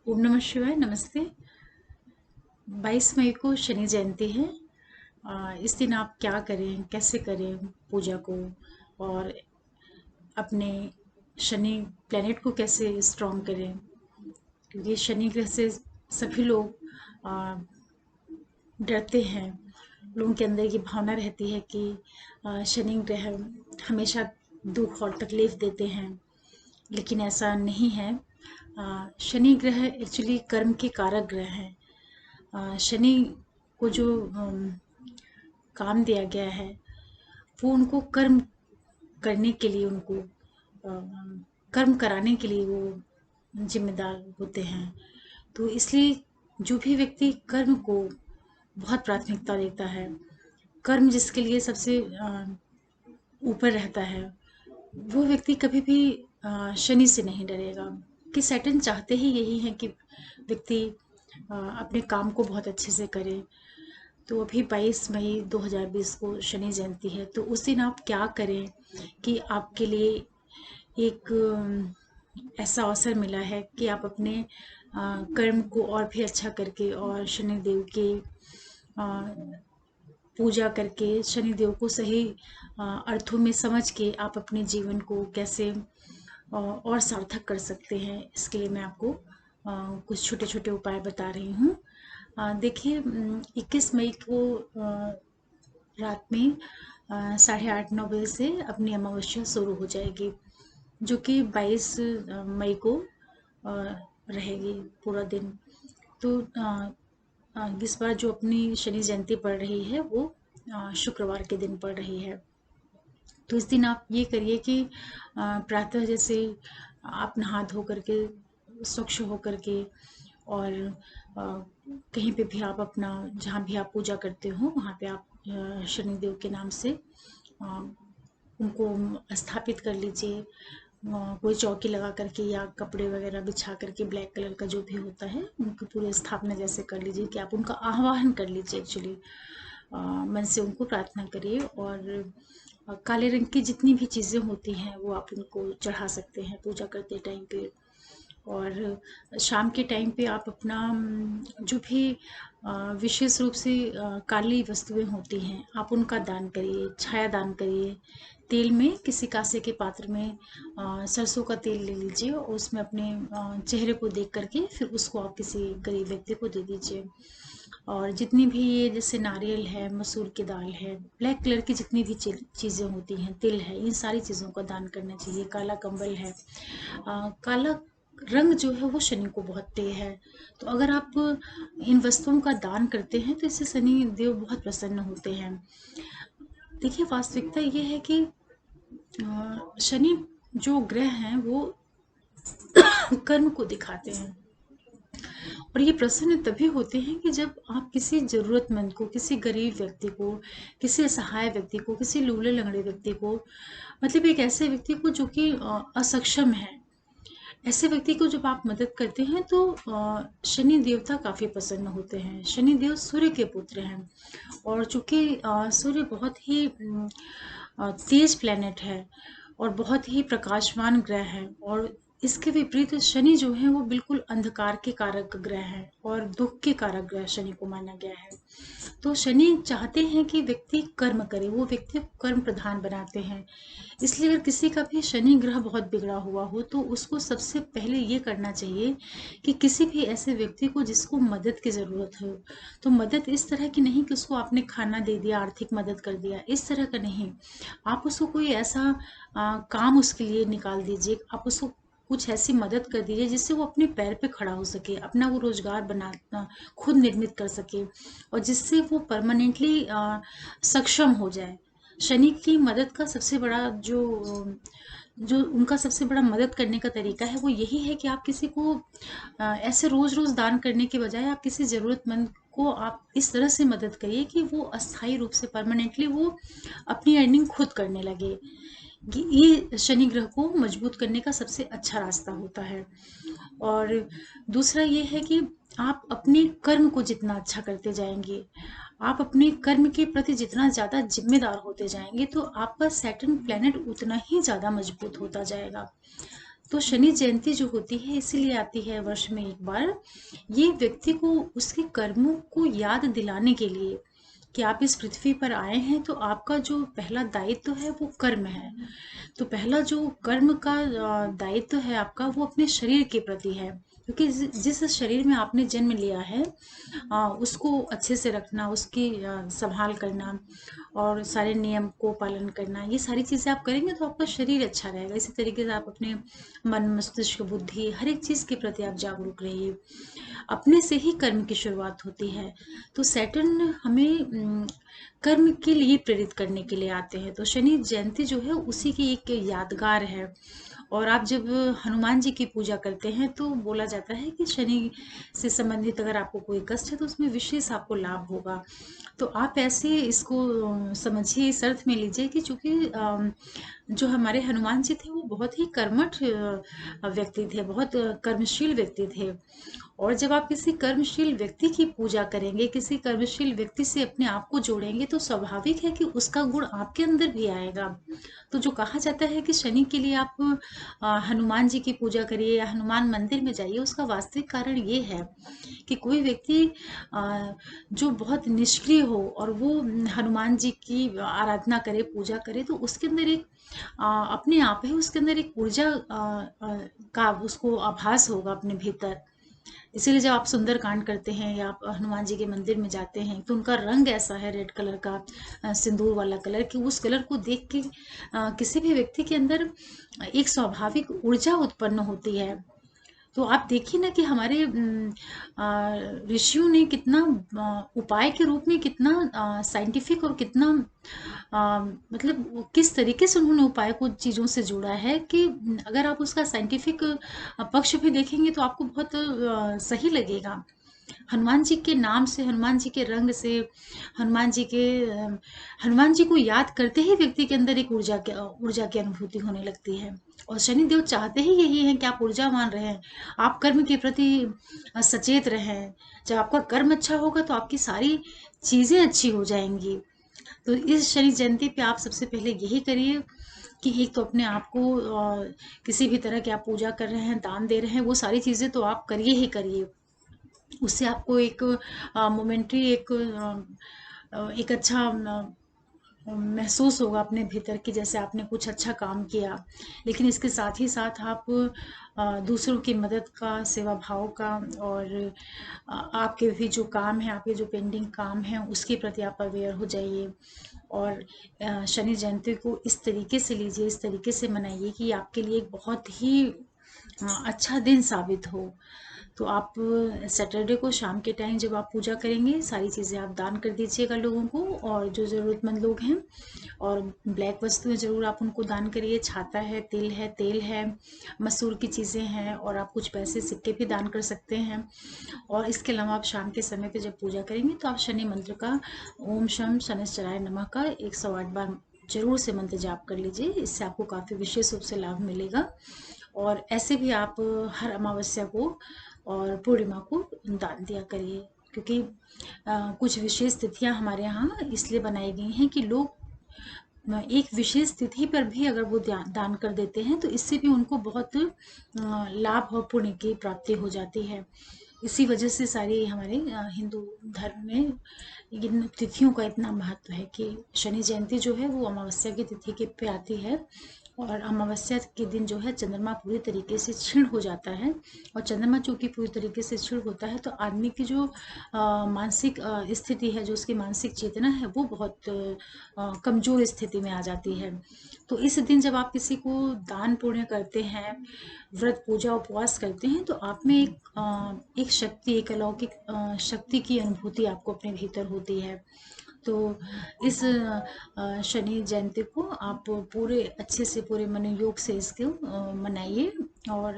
ओम नमः शिवाय। नमस्ते। 22 मई को शनि जयंती है। इस दिन आप क्या करें, कैसे करें पूजा को, और अपने शनि प्लेनेट को कैसे स्ट्रॉन्ग करें, क्योंकि शनि ग्रह से सभी लोग आ, डरते हैं। लोगों के अंदर ये भावना रहती है कि शनि ग्रह हमेशा दुख और तकलीफ देते हैं, लेकिन ऐसा नहीं है। शनि ग्रह एक्चुअली कर्म के कारक ग्रह हैं। शनि को जो काम दिया गया है वो उनको कर्म करने के लिए, उनको कर्म कराने के लिए वो जिम्मेदार होते हैं। तो इसलिए जो भी व्यक्ति कर्म को बहुत प्राथमिकता देता है, कर्म जिसके लिए सबसे ऊपर रहता है, वो व्यक्ति कभी भी शनि से नहीं डरेगा। कि सैटर्न चाहते ही यही है कि व्यक्ति अपने काम को बहुत अच्छे से करे। तो अभी 22 मई 2020 को शनि जयंती है, तो उस दिन आप क्या करें कि आपके लिए एक ऐसा अवसर मिला है कि आप अपने कर्म को और भी अच्छा करके और शनि देव के पूजा करके शनिदेव को सही अर्थों में समझ के आप अपने जीवन को कैसे और सार्थक कर सकते हैं। इसके लिए मैं आपको कुछ छोटे छोटे उपाय बता रही हूँ। देखिए, 21 मई को रात में 8:30-9 बजे से अपनी अमावस्या शुरू हो जाएगी, जो कि 22 मई को रहेगी पूरा दिन। तो इस बार जो अपनी शनि जयंती पड़ रही है वो शुक्रवार के दिन पड़ रही है। तो इस दिन आप ये करिए कि प्रातः जैसे आप नहा धो करके स्वच्छ हो करके, और कहीं पे भी आप अपना, जहाँ भी आप पूजा करते हो वहाँ पे आप शनिदेव के नाम से उनको स्थापित कर लीजिए। कोई चौकी लगा करके या कपड़े वगैरह बिछा करके, ब्लैक कलर का जो भी होता है, उनकी पूरी स्थापना जैसे कर लीजिए कि आप उनका आह्वान कर लीजिए। एक्चुअली मन से उनको प्रार्थना करिए, और काले रंग की जितनी भी चीज़ें होती हैं वो आप उनको चढ़ा सकते हैं पूजा करते टाइम पे। और शाम के टाइम पे आप अपना जो भी विशेष रूप से काली वस्तुएं होती हैं आप उनका दान करिए, छाया दान करिए। तेल में किसी कांसे के पात्र में सरसों का तेल ले लीजिए, और उसमें अपने चेहरे को देख करके फिर उसको आप किसी गरीब व्यक्ति को दे दीजिए। और जितनी भी ये जैसे नारियल है, मसूर की दाल है, ब्लैक कलर की जितनी भी चीज़ें होती हैं, तिल है, इन सारी चीज़ों का दान करना चाहिए। काला कंबल है। काला रंग जो है वो शनि को बहुत प्रिय है। तो अगर आप इन वस्तुओं का दान करते हैं तो इससे शनि देव बहुत प्रसन्न होते हैं। देखिए, वास्तविकता ये है कि शनि जो ग्रह हैं वो कर्म को दिखाते हैं, और ये प्रसन्न तभी होते हैं कि जब आप किसी जरूरतमंद को, किसी गरीब व्यक्ति को, किसी असहाय व्यक्ति को, किसी लूले लंगड़े व्यक्ति को, मतलब एक ऐसे व्यक्ति को जो कि असक्षम है, ऐसे व्यक्ति को जब आप मदद करते हैं तो शनि देवता काफी प्रसन्न होते हैं। शनि देव सूर्य के पुत्र हैं, और चूंकि सूर्य बहुत ही तेज प्लेनेट है और बहुत ही प्रकाशमान ग्रह है, और इसके विपरीत शनि जो है वो बिल्कुल अंधकार के कारक ग्रह है और दुख के कारक ग्रह शनि को माना गया है। तो शनि चाहते हैं कि व्यक्ति कर्म करे, वो व्यक्ति को कर्म प्रधान बनाते हैं। इसलिए अगर किसी का भी शनि ग्रह बहुत बिगड़ा हुआ हो तो उसको सबसे पहले ये करना चाहिए कि किसी भी ऐसे व्यक्ति को जिसको मदद की ज़रूरत हो, तो मदद इस तरह की नहीं कि उसको आपने खाना दे दिया, आर्थिक मदद कर दिया, इस तरह का नहीं। आप उसको कोई ऐसा काम उसके लिए निकाल दीजिए, आप उसको कुछ ऐसी मदद कर दीजिए जिससे वो अपने पैर पे खड़ा हो सके, अपना वो रोजगार बना खुद निर्मित कर सके, और जिससे वो परमानेंटली सक्षम हो जाए। शनि की मदद का सबसे बड़ा जो उनका सबसे बड़ा मदद करने का तरीका है वो यही है कि आप किसी को ऐसे रोज रोज दान करने के बजाय आप किसी जरूरतमंद को आप इस तरह से मदद करिए कि वो अस्थायी रूप से, परमानेंटली वो अपनी अर्निंग खुद करने लगे। ये शनि ग्रह को मजबूत करने का सबसे अच्छा रास्ता होता है। और दूसरा ये है कि आप अपने कर्म को जितना अच्छा करते जाएंगे, आप अपने कर्म के प्रति जितना ज्यादा जिम्मेदार होते जाएंगे, तो आपका सैटर्न प्लेनेट उतना ही ज्यादा मजबूत होता जाएगा। तो शनि जयंती जो होती है इसीलिए आती है वर्ष में एक बार, ये व्यक्ति को उसके कर्मों को याद दिलाने के लिए कि आप इस पृथ्वी पर आए हैं, तो आपका जो पहला दायित्व है वो कर्म है। तो पहला जो कर्म का दायित्व है आपका, वो अपने शरीर के प्रति है, क्योंकि जिस शरीर में आपने जन्म लिया है उसको अच्छे से रखना, उसकी संभाल करना और सारे नियम को पालन करना, ये सारी चीज़ें आप करेंगे तो आपका शरीर अच्छा रहेगा। इसी तरीके से आप अपने मन, मस्तिष्क, बुद्धि, हर एक चीज़ के प्रति आप जागरूक रहिए। अपने से ही कर्म की शुरुआत होती है। तो सैटर्न हमें कर्म के लिए प्रेरित करने के लिए आते हैं। तो शनि जयंती जो है उसी की एक यादगार है। और आप जब हनुमान जी की पूजा करते हैं तो बोला जाता है कि शनि से संबंधित अगर आपको कोई कष्ट है तो उसमें विशेष आपको लाभ होगा। तो आप ऐसे इसको समझिए, इस अर्थ में लीजिए कि चूंकि जो हमारे हनुमान जी थे वो बहुत ही कर्मठ व्यक्ति थे, बहुत कर्मशील व्यक्ति थे। और जब आप किसी कर्मशील व्यक्ति की पूजा करेंगे, किसी कर्मशील व्यक्ति से अपने आप को जोड़ेंगे, तो स्वाभाविक है कि उसका गुण आपके अंदर भी आएगा। तो जो कहा जाता है कि शनि के लिए आप हनुमान जी की पूजा करिए या हनुमान मंदिर में जाइए, उसका वास्तविक कारण ये है कि कोई व्यक्ति जो बहुत निष्क्रिय हो और वो हनुमान जी की आराधना करे, पूजा करे, तो उसके अंदर एक अपने आप ही उसके अंदर एक ऊर्जा का उसको आभास होगा अपने भीतर। इसीलिए जब आप सुंदरकांड करते हैं या आप हनुमान जी के मंदिर में जाते हैं तो उनका रंग ऐसा है रेड कलर का, सिंदूर वाला कलर, कि उस कलर को देख के किसी भी व्यक्ति के अंदर एक स्वाभाविक ऊर्जा उत्पन्न होती है। तो आप देखिए ना कि हमारे ऋषियों ने कितना उपाय के रूप में कितना साइंटिफिक और कितना मतलब किस तरीके से उन्होंने उपाय को चीज़ों से जोड़ा है कि अगर आप उसका साइंटिफिक पक्ष भी देखेंगे तो आपको बहुत सही लगेगा। हनुमान जी के नाम से, हनुमान जी के रंग से, हनुमान जी के हनुमान जी को याद करते ही व्यक्ति के अंदर एक ऊर्जा की अनुभूति होने लगती है। और शनिदेव चाहते ही यही है कि आप ऊर्जावान रहें, आप कर्म के प्रति सचेत रहें। जब आपका कर्म अच्छा होगा तो आपकी सारी चीजें अच्छी हो जाएंगी। तो इस शनि जयंती पे आप सबसे पहले यही करिए कि एक तो अपने आप को किसी भी तरह की आप पूजा कर रहे हैं, दान दे रहे हैं, वो सारी चीजें तो आप करिए ही करिए। उससे आपको एक मोमेंट्री एक अच्छा महसूस होगा अपने भीतर कि जैसे आपने कुछ अच्छा काम किया। लेकिन इसके साथ ही साथ आप दूसरों की मदद का, सेवा भाव का और आपके भी जो काम है, आपके जो पेंडिंग काम है उसके प्रति आप अवेयर हो जाइए। और शनि जयंती को इस तरीके से लीजिए, इस तरीके से मनाइए कि आपके लिए एक बहुत ही अच्छा दिन साबित हो। तो आप सैटरडे को शाम के टाइम जब आप पूजा करेंगे, सारी चीज़ें आप दान कर दीजिएगा लोगों को, और जो ज़रूरतमंद लोग हैं। और ब्लैक वस्तुएं ज़रूर आप उनको दान करिए, छाता है, तिल है, तेल है, मसूर की चीज़ें हैं, और आप कुछ पैसे सिक्के भी दान कर सकते हैं। और इसके अलावा आप शाम के समय पे जब पूजा करेंगे तो आप शनि मंत्र का ओम शम शनिश्चराय नमः का 108 बार जरूर से मंत्र जाप कर लीजिए। इससे आपको काफ़ी विशेष रूप से लाभ मिलेगा। और ऐसे भी आप हर अमावस्या को और पूर्णिमा को दान दिया करिए, क्योंकि कुछ विशेष तिथियां हमारे यहाँ इसलिए बनाई गई हैं कि लोग एक विशेष तिथि पर भी अगर वो दान कर देते हैं तो इससे भी उनको बहुत लाभ और पुण्य की प्राप्ति हो जाती है। इसी वजह से सारे हमारे हिंदू धर्म में इन तिथियों का इतना महत्व है कि शनि जयंती जो है वो अमावस्या की तिथि के पे आती है। और अमावस्या के दिन जो है चंद्रमा पूरी तरीके से क्षीण हो जाता है। और चंद्रमा चूंकि पूरी तरीके से क्षीण होता है तो आदमी की जो मानसिक स्थिति है, जो उसकी मानसिक चेतना है, वो बहुत कमजोर स्थिति में आ जाती है। तो इस दिन जब आप किसी को दान पुण्य करते हैं, व्रत पूजा उपवास करते हैं, तो आप में एक शक्ति, एक अलौकिक शक्ति की अनुभूति आपको अपने भीतर होती है। तो इस शनि जयंती को आप पूरे अच्छे से, पूरे मन योग से इसको मनाइए। और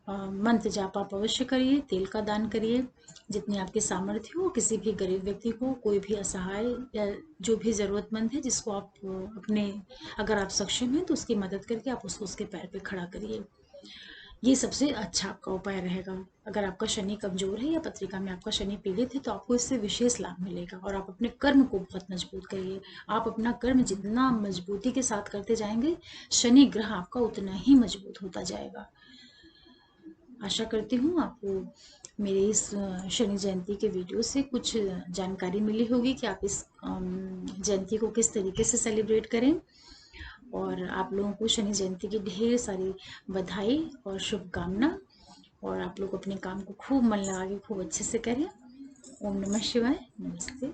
मंत्र जाप आप अवश्य करिए, तेल का दान करिए जितनी आपकी सामर्थ्य हो, किसी भी गरीब व्यक्ति को, कोई भी असहाय या जो भी ज़रूरतमंद है जिसको आप अपने, अगर आप सक्षम हैं तो उसकी मदद करके आप उसको उसके पैर पे खड़ा करिए। ये सबसे अच्छा आपका उपाय रहेगा। अगर आपका शनि कमजोर है या पत्रिका में आपका शनि पीड़ित है तो आपको इससे विशेष लाभ मिलेगा। और आप अपने कर्म को बहुत मजबूत करिए। आप अपना कर्म जितना मजबूती के साथ करते जाएंगे, शनि ग्रह आपका उतना ही मजबूत होता जाएगा। आशा करती हूँ आपको मेरे इस शनि जयंती के वीडियो से कुछ जानकारी मिली होगी कि आप इस जयंती को किस तरीके से सेलिब्रेट करें। और आप लोगों को शनि जयंती की ढेर सारी बधाई और शुभकामना। और आप लोग अपने काम को खूब मन लगा के खूब अच्छे से करें। ओम नमः शिवाय। नमस्ते।